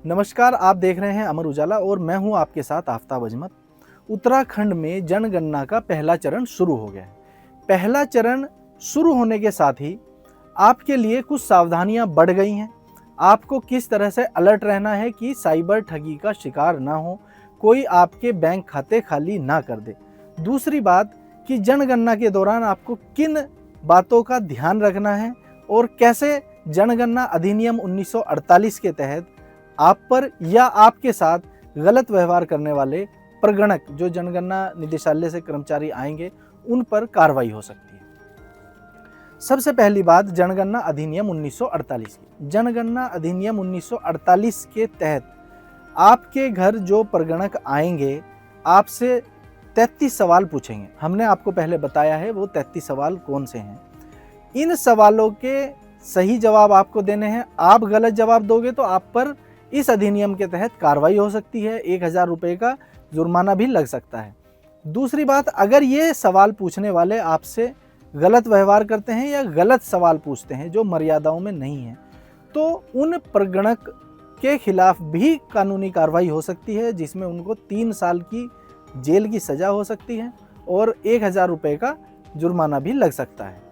नमस्कार, आप देख रहे हैं अमर उजाला और मैं हूं आपके साथ आफताब अजमत। उत्तराखंड में जनगणना का पहला चरण शुरू हो गया है। पहला चरण शुरू होने के साथ ही आपके लिए कुछ सावधानियां बढ़ गई हैं। आपको किस तरह से अलर्ट रहना है कि साइबर ठगी का शिकार ना हो, कोई आपके बैंक खाते खाली ना कर दे। दूसरी बात कि जनगणना के दौरान आपको किन बातों का ध्यान रखना है और कैसे जनगणना अधिनियम 1948 के तहत आप पर या आपके साथ गलत व्यवहार करने वाले प्रगणक जो जनगणना निदेशालय से कर्मचारी आएंगे उन पर कार्रवाई हो सकती है। सबसे पहली बात, जनगणना अधिनियम 1948 की। जनगणना अधिनियम 1948 के तहत आपके घर जो प्रगणक आएंगे आपसे 33 सवाल पूछेंगे। हमने आपको पहले बताया है वो 33 सवाल कौन से हैं। इन सवालों के सही जवाब आपको देने हैं। आप गलत जवाब दोगे तो आप पर इस अधिनियम के तहत कार्रवाई हो सकती है, 1000 रुपये का जुर्माना भी लग सकता है। दूसरी बात, अगर ये सवाल पूछने वाले आपसे गलत व्यवहार करते हैं या गलत सवाल पूछते हैं जो मर्यादाओं में नहीं है, तो उन प्रगणक के खिलाफ भी कानूनी कार्रवाई हो सकती है, जिसमें उनको 3 साल की जेल की सज़ा हो सकती है और 1000 रुपये का जुर्माना भी लग सकता है।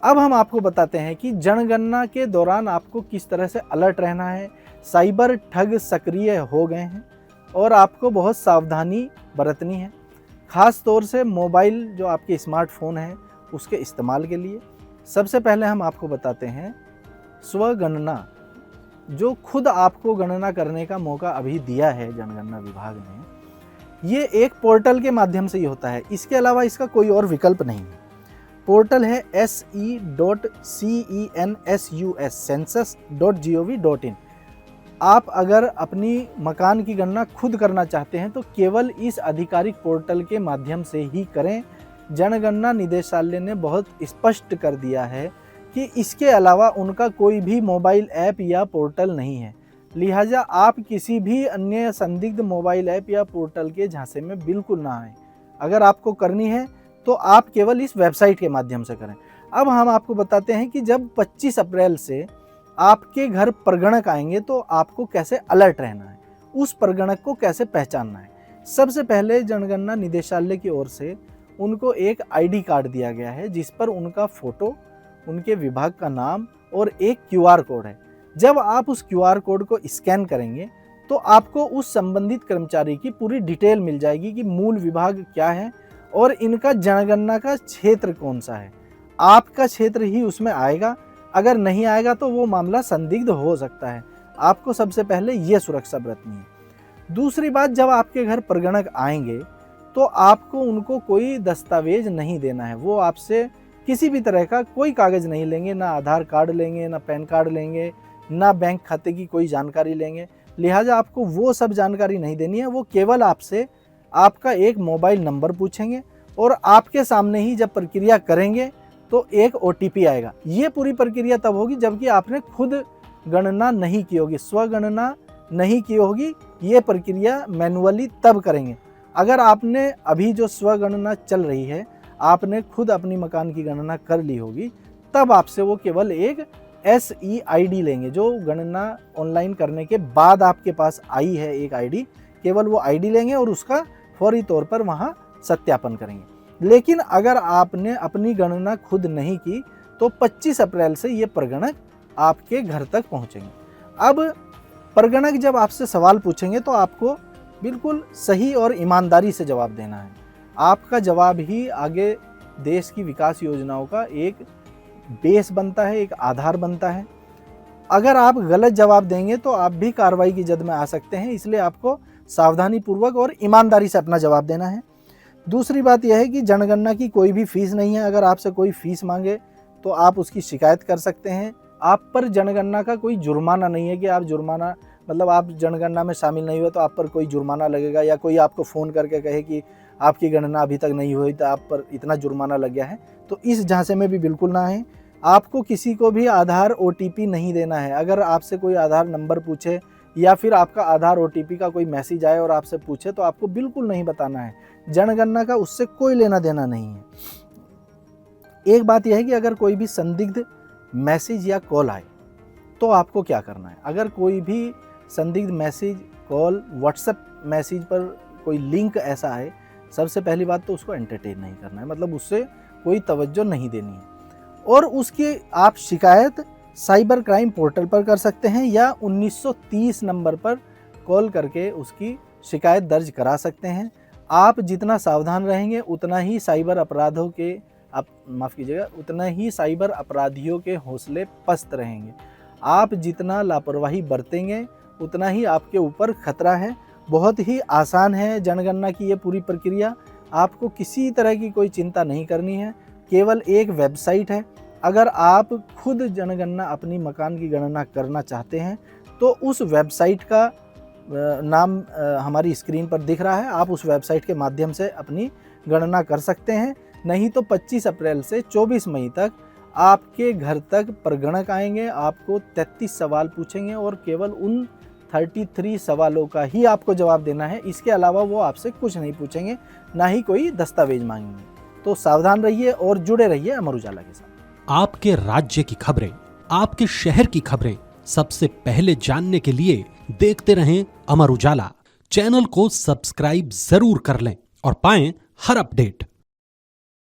अब हम आपको बताते हैं कि जनगणना के दौरान आपको किस तरह से अलर्ट रहना है। साइबर ठग सक्रिय हो गए हैं और आपको बहुत सावधानी बरतनी है, ख़ास तौर से मोबाइल जो आपके स्मार्टफोन है उसके इस्तेमाल के लिए। सबसे पहले हम आपको बताते हैं स्वगणना, जो खुद आपको गणना करने का मौका अभी दिया है जनगणना विभाग ने। ये एक पोर्टल के माध्यम से ही होता है, इसके अलावा इसका कोई और विकल्प नहीं है। पोर्टल है se.census.gov.in। आप अगर अपनी मकान की गणना खुद करना चाहते हैं तो केवल इस आधिकारिक पोर्टल के माध्यम से ही करें। जनगणना निदेशालय ने बहुत स्पष्ट कर दिया है कि इसके अलावा उनका कोई भी मोबाइल ऐप या पोर्टल नहीं है, लिहाजा आप किसी भी अन्य संदिग्ध मोबाइल ऐप या पोर्टल के झांसे में बिल्कुल ना आएँ। अगर आपको करनी है तो आप केवल इस वेबसाइट के माध्यम से करें। अब हम आपको बताते हैं कि जब 25 अप्रैल से आपके घर प्रगणक आएंगे तो आपको कैसे अलर्ट रहना है, उस प्रगणक को कैसे पहचानना है। सबसे पहले जनगणना निदेशालय की ओर से उनको एक आईडी कार्ड दिया गया है जिस पर उनका फोटो, उनके विभाग का नाम और एक क्यूआर कोड है। जब आप उस क्यूआर कोड को स्कैन करेंगे तो आपको उस संबंधित कर्मचारी की पूरी डिटेल मिल जाएगी कि मूल विभाग क्या है और इनका जनगणना का क्षेत्र कौन सा है। आपका क्षेत्र ही उसमें आएगा, अगर नहीं आएगा तो वो मामला संदिग्ध हो सकता है। आपको सबसे पहले ये सुरक्षा बरतनी है। दूसरी बात, जब आपके घर प्रगणक आएंगे तो आपको उनको कोई दस्तावेज नहीं देना है। वो आपसे किसी भी तरह का कोई कागज़ नहीं लेंगे, ना आधार कार्ड लेंगे, ना पैन कार्ड लेंगे, ना बैंक खाते की कोई जानकारी लेंगे। लिहाजा आपको वो सब जानकारी नहीं देनी है। वो केवल आपसे आपका एक मोबाइल नंबर पूछेंगे और आपके सामने ही जब प्रक्रिया करेंगे तो एक OTP आएगा। ये पूरी प्रक्रिया तब होगी जबकि आपने खुद गणना नहीं की होगी, स्वगणना नहीं की होगी। ये प्रक्रिया मैनुअली तब करेंगे। अगर आपने अभी जो स्वगणना चल रही है, आपने खुद अपनी मकान की गणना कर ली होगी, तब आपसे वो केवल एक SE-ID लेंगे, जो गणना ऑनलाइन करने के बाद आपके पास आई है एक ID। केवल वो ID लेंगे और उसका फौरी तौर पर वहाँ सत्यापन करेंगे। लेकिन अगर आपने अपनी गणना खुद नहीं की तो 25 अप्रैल से ये प्रगणक आपके घर तक पहुँचेंगे। अब प्रगणक जब आपसे सवाल पूछेंगे तो आपको बिल्कुल सही और ईमानदारी से जवाब देना है। आपका जवाब ही आगे देश की विकास योजनाओं का एक बेस बनता है, एक आधार बनता है। अगर आप गलत जवाब देंगे तो आप भी कार्रवाई की जद में आ सकते हैं, इसलिए आपको सावधानी पूर्वक और ईमानदारी से अपना जवाब देना है। दूसरी बात यह है कि जनगणना की कोई भी फीस नहीं है। अगर आपसे कोई फीस मांगे तो आप उसकी शिकायत कर सकते हैं। आप पर जनगणना का कोई जुर्माना नहीं है कि आप जुर्माना, मतलब आप जनगणना में शामिल नहीं हुए तो आप पर कोई जुर्माना लगेगा, या कोई आपको फ़ोन करके कहे कि आपकी गणना अभी तक नहीं हुई तो आप पर इतना जुर्माना लग गया है, तो इस झांसे में भी बिल्कुल ना आए। आपको किसी को भी आधार OTP नहीं देना है। अगर आपसे कोई आधार नंबर पूछे या फिर आपका आधार OTP का कोई मैसेज आए और आपसे पूछे तो आपको बिल्कुल नहीं बताना है। जनगणना का उससे कोई लेना देना नहीं है। एक बात यह है कि अगर कोई भी संदिग्ध मैसेज या कॉल आए तो आपको क्या करना है। अगर कोई भी संदिग्ध मैसेज, कॉल, व्हाट्सएप मैसेज पर कोई लिंक ऐसा है, सबसे पहली बात तो उसको एंटरटेन नहीं करना है, मतलब उससे कोई तवज्जो नहीं देनी है। और उसकी आप शिकायत साइबर क्राइम पोर्टल पर कर सकते हैं या 1930 नंबर पर कॉल करके उसकी शिकायत दर्ज करा सकते हैं। आप जितना सावधान रहेंगे उतना ही साइबर अपराधों के उतना ही साइबर अपराधियों के हौसले पस्त रहेंगे। आप जितना लापरवाही बरतेंगे उतना ही आपके ऊपर खतरा है। बहुत ही आसान है जनगणना की ये पूरी प्रक्रिया, आपको किसी तरह की कोई चिंता नहीं करनी है। केवल एक वेबसाइट है, अगर आप खुद जनगणना अपनी मकान की गणना करना चाहते हैं तो उस वेबसाइट का नाम हमारी स्क्रीन पर दिख रहा है, आप उस वेबसाइट के माध्यम से अपनी गणना कर सकते हैं। नहीं तो 25 अप्रैल से 24 मई तक आपके घर तक प्रगणक आएंगे, आपको 33 सवाल पूछेंगे और केवल उन 33 सवालों का ही आपको जवाब देना है। इसके अलावा वो आपसे कुछ नहीं पूछेंगे, ना ही कोई दस्तावेज मांगेंगे। तो सावधान रहिए और जुड़े रहिए अमर उजाला के साथ। आपके राज्य की खबरें, आपके शहर की खबरें सबसे पहले जानने के लिए देखते रहें अमर उजाला। चैनल को सब्सक्राइब जरूर कर लें और पाएं हर अपडेट।